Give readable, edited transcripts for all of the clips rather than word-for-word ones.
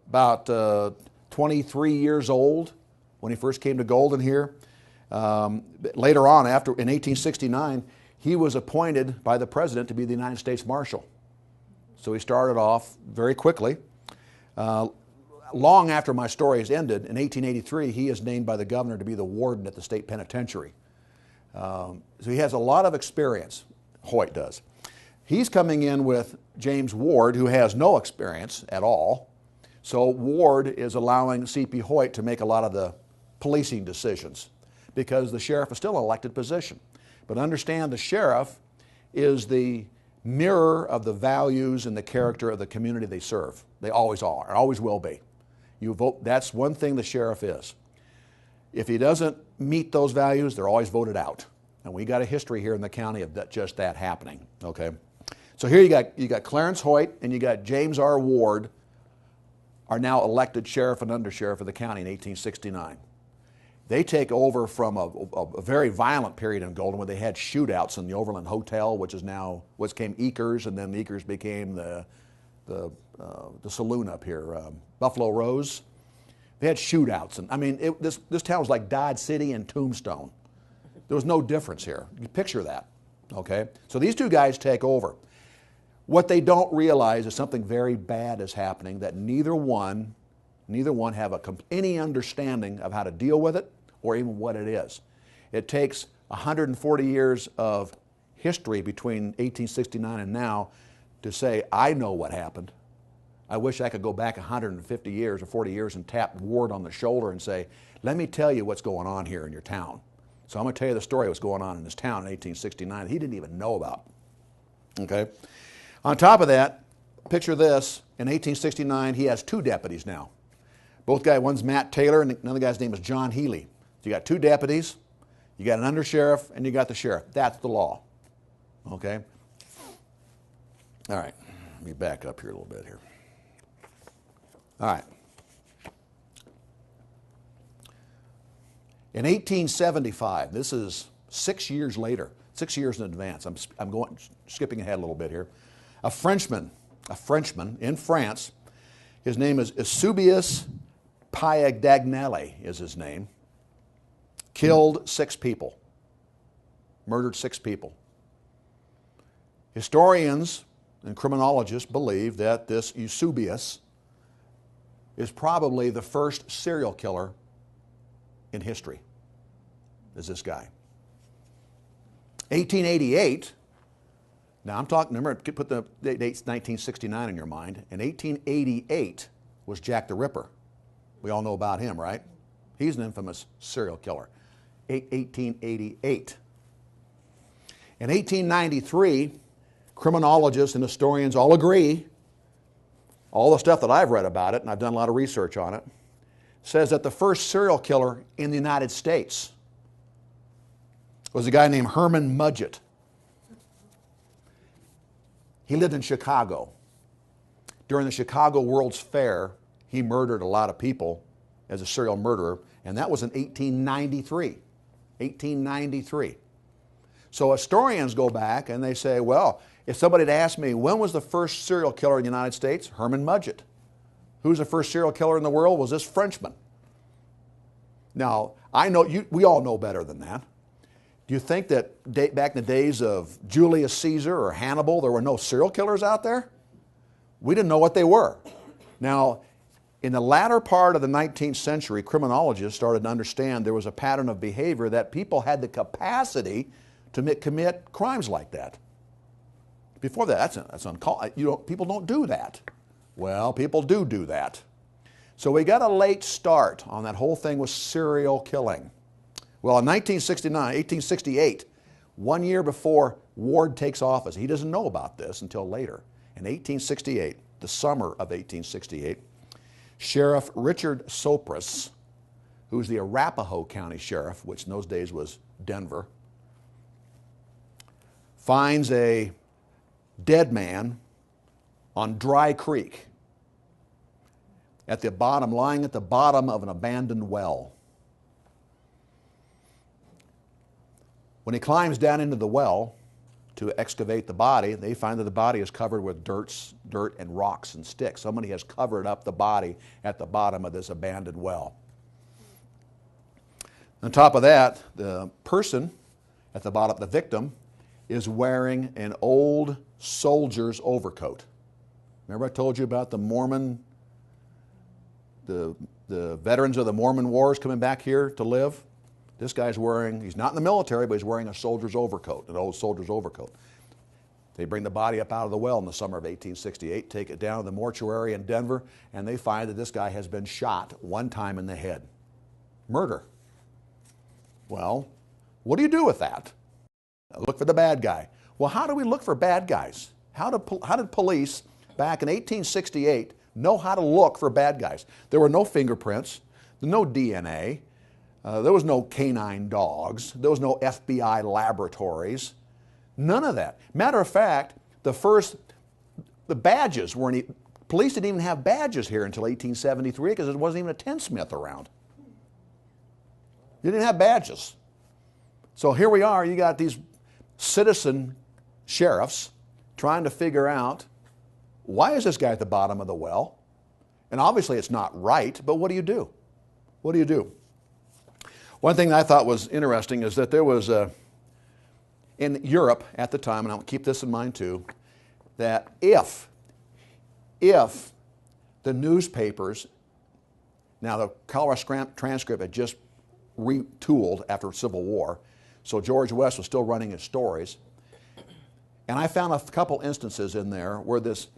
About 23 years old when he first came to Golden here. Later on, in 1869, he was appointed by the president to be the United States Marshal. So he started off very quickly. Long after my story has ended, in 1883, he is named by the governor to be the warden at the state penitentiary. So he has a lot of experience, Hoyt does. He's coming in with James Ward, who has no experience at all. So Ward is allowing C.P. Hoyt to make a lot of the policing decisions because the sheriff is still an elected position. But understand the sheriff is the mirror of the values and the character of the community they serve. They always are, always will be. You vote, that's one thing the sheriff is. If he doesn't meet those values, they're always voted out. And we got a history here in the county of just that happening, okay? So here you got Clarence Hoyt and you got James R. Ward are now elected sheriff and undersheriff of the county in 1869. They take over from a very violent period in Golden where they had shootouts in the Overland Hotel, which is now what became Eakers, and then Eakers became the saloon up here, Buffalo Rose. They had shootouts, and I mean, this town was like Dodge City and Tombstone. There was no difference here. You picture that, okay? So these two guys take over. What they don't realize is something very bad is happening that neither one have any understanding of how to deal with it or even what it is. It takes 140 years of history between 1869 and now to say, I know what happened. I wish I could go back 150 years or 40 years and tap Ward on the shoulder and say, let me tell you what's going on here in your town. So I'm going to tell you the story of what's going on in this town in 1869 that he didn't even know about. Okay? On top of that, picture this, in 1869 he has two deputies now. Both guys, one's Matt Taylor and another guy's name is John Healy. So you got two deputies, you got an undersheriff, and you got the sheriff. That's the law. Okay? All right, let me back up here a little bit here. All right. In 1875, this is 6 years later, 6 years in advance. I'm skipping ahead a little bit here. A Frenchman in France, his name is Eusebius Piagdagnelli is his name, killed 6 people, murdered 6 people. Historians and criminologists believe that this Eusebius is probably the first serial killer in history, is this guy. 1888, now I'm talking, remember, put the date 1969 in your mind. In 1888 was Jack the Ripper. We all know about him, right? He's an infamous serial killer. 1888. In 1893, criminologists and historians all agree, all the stuff that I've read about it, and I've done a lot of research on it, says that the first serial killer in the United States was a guy named Herman Mudgett. He lived in Chicago. During the Chicago World's Fair, he murdered a lot of people as a serial murderer, and that was in 1893. 1893. So historians go back and they say, well, if somebody had asked me, when was the first serial killer in the United States? Herman Mudgett. Who's the first serial killer in the world? Was this Frenchman. Now, I know we all know better than that. Do you think that back in the days of Julius Caesar or Hannibal, there were no serial killers out there? We didn't know what they were. Now, in the latter part of the 19th century, criminologists started to understand there was a pattern of behavior that people had the capacity to commit crimes like that. Before that, that's uncalled. People don't do that. Well, people do that. So we got a late start on that whole thing with serial killing. Well, in 1868, 1 year before Ward takes office, he doesn't know about this until later. In 1868, the summer of 1868, Sheriff Richard Sopris, who's the Arapahoe County Sheriff, which in those days was Denver, finds a dead man on Dry Creek lying at the bottom of an abandoned well. When he climbs down into the well, to excavate the body, they find that the body is covered with dirt and rocks and sticks. Somebody has covered up the body at the bottom of this abandoned well. On top of that, the person at the bottom, the victim, is wearing an old soldier's overcoat. Remember I told you about the Mormon, the veterans of the Mormon Wars coming back here to live? This guy's wearing, he's not in the military, but he's wearing a soldier's overcoat, an old soldier's overcoat. They bring the body up out of the well in the summer of 1868, take it down to the mortuary in Denver, and they find that this guy has been shot one time in the head. Murder. Well, what do you do with that? Look for the bad guy. Well, how do we look for bad guys? How did police back in 1868 know how to look for bad guys? There were no fingerprints, no DNA, there was no canine dogs, there was no FBI laboratories, none of that. Matter of fact, the badges weren't, police didn't even have badges here until 1873 because there wasn't even a tinsmith around. You didn't have badges. So here we are, you got these citizen sheriffs trying to figure out, why is this guy at the bottom of the well? And obviously it's not right, but what do you do? What do you do? One thing that I thought was interesting is that there was in Europe at the time, and I'll keep this in mind too, that if the newspapers, now the Colorado Transcript had just retooled after Civil War, so George West was still running his stories, and I found a couple instances in there where this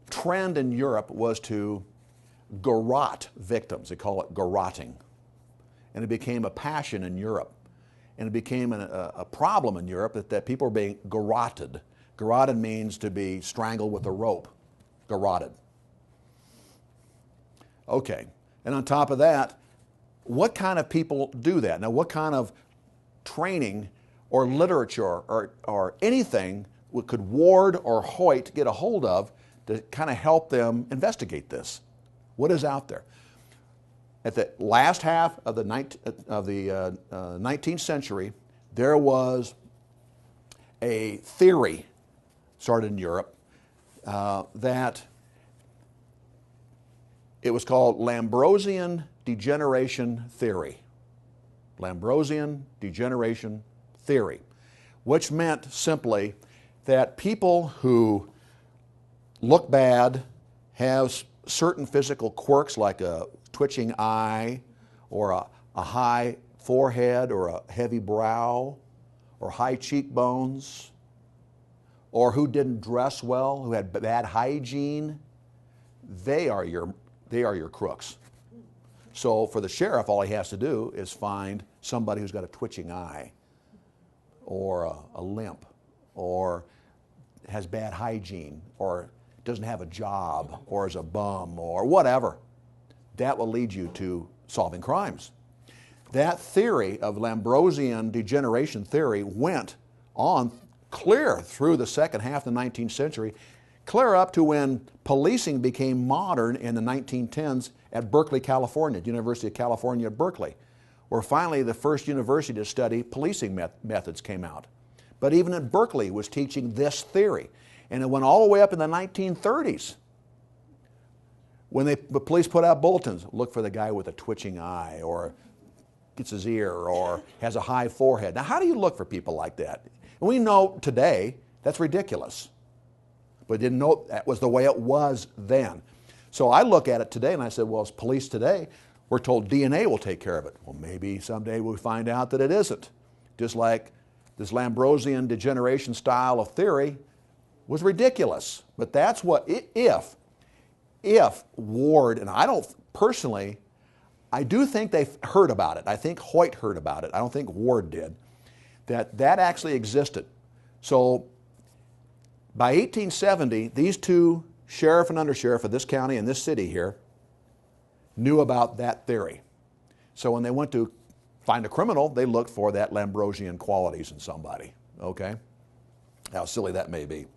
trend in Europe was to garrote victims. They call it garroting. And it became a passion in Europe. And it became a problem in Europe that people were being garroted. Garroted means to be strangled with a rope. Garroted. Okay. And on top of that, what kind of people do that? Now, what kind of training or literature or anything could Ward or Hoyt get a hold of to kind of help them investigate this? What is out there? At the last half of the 19th century, there was a theory started in Europe that it was called Lambrosian Degeneration Theory. Lambrosian Degeneration Theory, which meant simply that people who look bad, have certain physical quirks like a twitching eye or a high forehead or a heavy brow or high cheekbones, or who didn't dress well, who had bad hygiene, they are your crooks. So for the sheriff, all he has to do is find somebody who's got a twitching eye or a limp or has bad hygiene or doesn't have a job or is a bum or whatever. That will lead you to solving crimes. That theory of Lambrosian degeneration theory went on clear through the second half of the 19th century, clear up to when policing became modern in the 1910s at Berkeley, California, the University of California at Berkeley, where finally the first university to study policing methods came out. But even at Berkeley was teaching this theory. And it went all the way up in the 1930s when the police put out bulletins, look for the guy with a twitching eye or gets his ear or has a high forehead. Now, how do you look for people like that? And we know today that's ridiculous, but didn't know that was the way it was then. So I look at it today and I said, well, as police today, we're told DNA will take care of it. Well, maybe someday we'll find out that it isn't. Just like this Lambrosian degeneration style of theory was ridiculous. But that's what, if Ward, and I don't personally, I do think they heard about it. I think Hoyt heard about it. I don't think Ward did. That actually existed. So by 1870, these two, sheriff and undersheriff of this county and this city here, knew about that theory. So when they went to find a criminal, they looked for that Lambrosian qualities in somebody, okay? How silly that may be,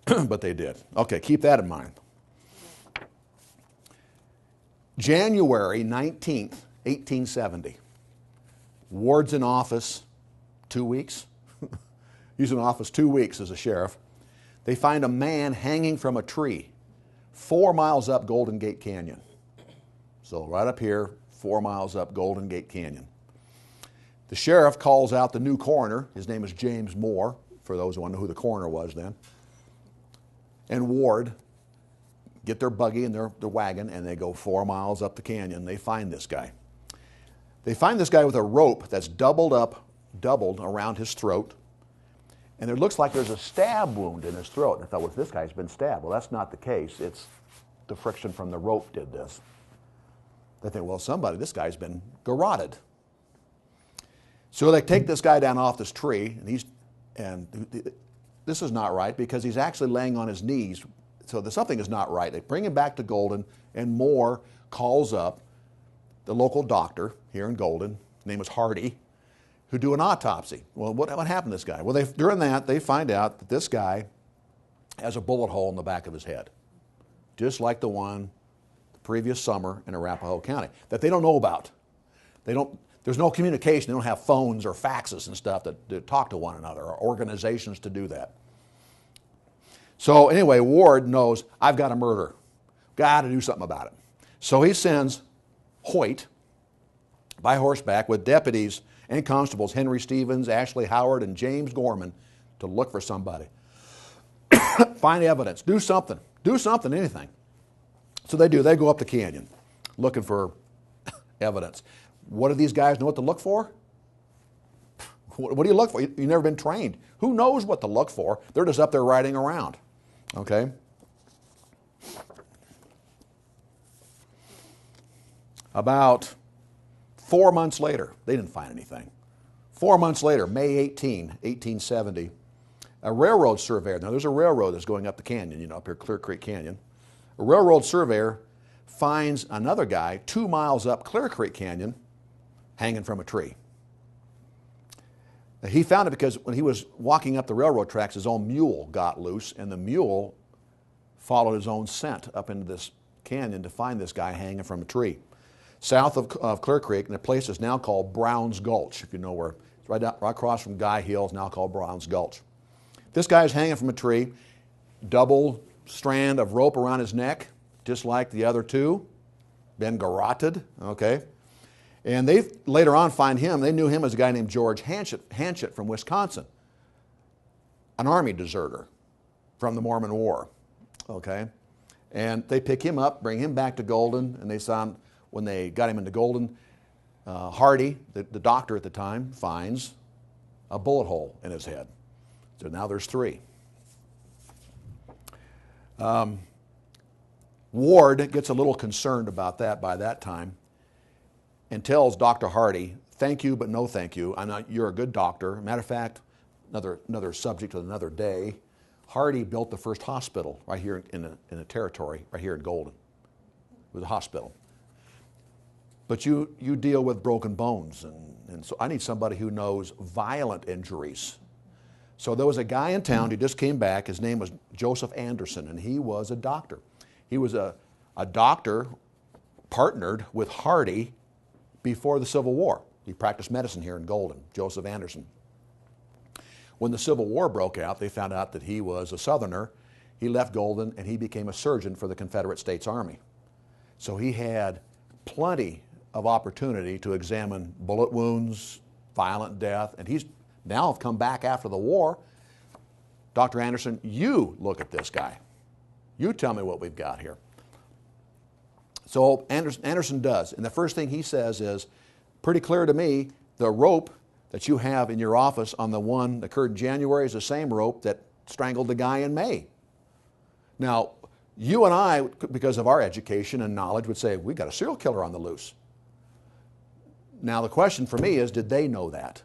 but they did. Okay, keep that in mind. January 19th, 1870. Ward's in office 2 weeks. He's in office 2 weeks as a sheriff. They find a man hanging from a tree 4 miles up Golden Gate Canyon. So right up here, 4 miles up Golden Gate Canyon. The sheriff calls out the new coroner. His name is James Moore, for those who want to know who the coroner was then. And Ward get their buggy and their wagon, and they go 4 miles up the canyon. They find this guy. They find this guy with a rope that's doubled around his throat, and it looks like there's a stab wound in his throat. And I thought, well, this guy's been stabbed. Well, that's not the case. It's the friction from the rope did this. They think, well, this guy's been garroted. So they take this guy down off this tree, and this is not right because he's actually laying on his knees. So something is not right. They bring him back to Golden, and Moore calls up the local doctor here in Golden, his name is Hardy, who do an autopsy. Well, what happened to this guy? Well, during that, they find out that this guy has a bullet hole in the back of his head, just like the one the previous summer in Arapahoe County, that they don't know about. There's no communication. They don't have phones or faxes and stuff that talk to one another or organizations to do that. So anyway, Ward knows, I've got a murder. Got to do something about it. So he sends Hoyt by horseback with deputies and constables, Henry Stevens, Ashley Howard, and James Gorman, to look for somebody. Find evidence. Do something. Do something, anything. So they do. They go up the canyon looking for evidence. What do these guys know what to look for? What do you look for? You've never been trained. Who knows what to look for? They're just up there riding around. Okay? About 4 months later, they didn't find anything. 4 months later, May 18, 1870, a railroad surveyor, now there's a railroad that's going up the canyon, up here, Clear Creek Canyon. A railroad surveyor finds another guy 2 miles up Clear Creek Canyon hanging from a tree. He found it because when he was walking up the railroad tracks, his own mule got loose, and the mule followed his own scent up into this canyon to find this guy hanging from a tree. South of Clear Creek, and the place is now called Brown's Gulch, if you know where. It's right across from Guy Hills, now called Brown's Gulch. This guy is hanging from a tree, double strand of rope around his neck, just like the other two, been garroted, okay? And they later on find him, they knew him as a guy named George Hanchett from Wisconsin, an army deserter from the Mormon War, okay? And they pick him up, bring him back to Golden, and they saw him, when they got him into Golden, Hardy, the doctor at the time, finds a bullet hole in his head. So now there's 3. Ward gets a little concerned about that by that time and tells Dr. Hardy, thank you, but no thank you. You're a good doctor. Matter of fact, another subject of another day, Hardy built the first hospital right here in the territory, right here in Golden. It was a hospital. But you deal with broken bones, and so I need somebody who knows violent injuries. So there was a guy in town who just came back. His name was Joseph Anderson, and he was a doctor. He was a doctor partnered with Hardy before the Civil War. He practiced medicine here in Golden, Joseph Anderson. When the Civil War broke out, they found out that he was a Southerner. He left Golden, and he became a surgeon for the Confederate States Army. So he had plenty of opportunity to examine bullet wounds, violent death, and he's now come back after the war. Dr. Anderson, you look at this guy. You tell me what we've got here. So Anderson does, and the first thing he says is, pretty clear to me, the rope that you have in your office on the one that occurred in January is the same rope that strangled the guy in May. Now, you and I, because of our education and knowledge, would say, we got a serial killer on the loose. Now, the question for me is, did they know that?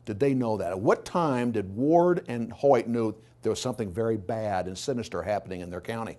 Did they know that? At what time did Ward and Hoyt know there was something very bad and sinister happening in their county?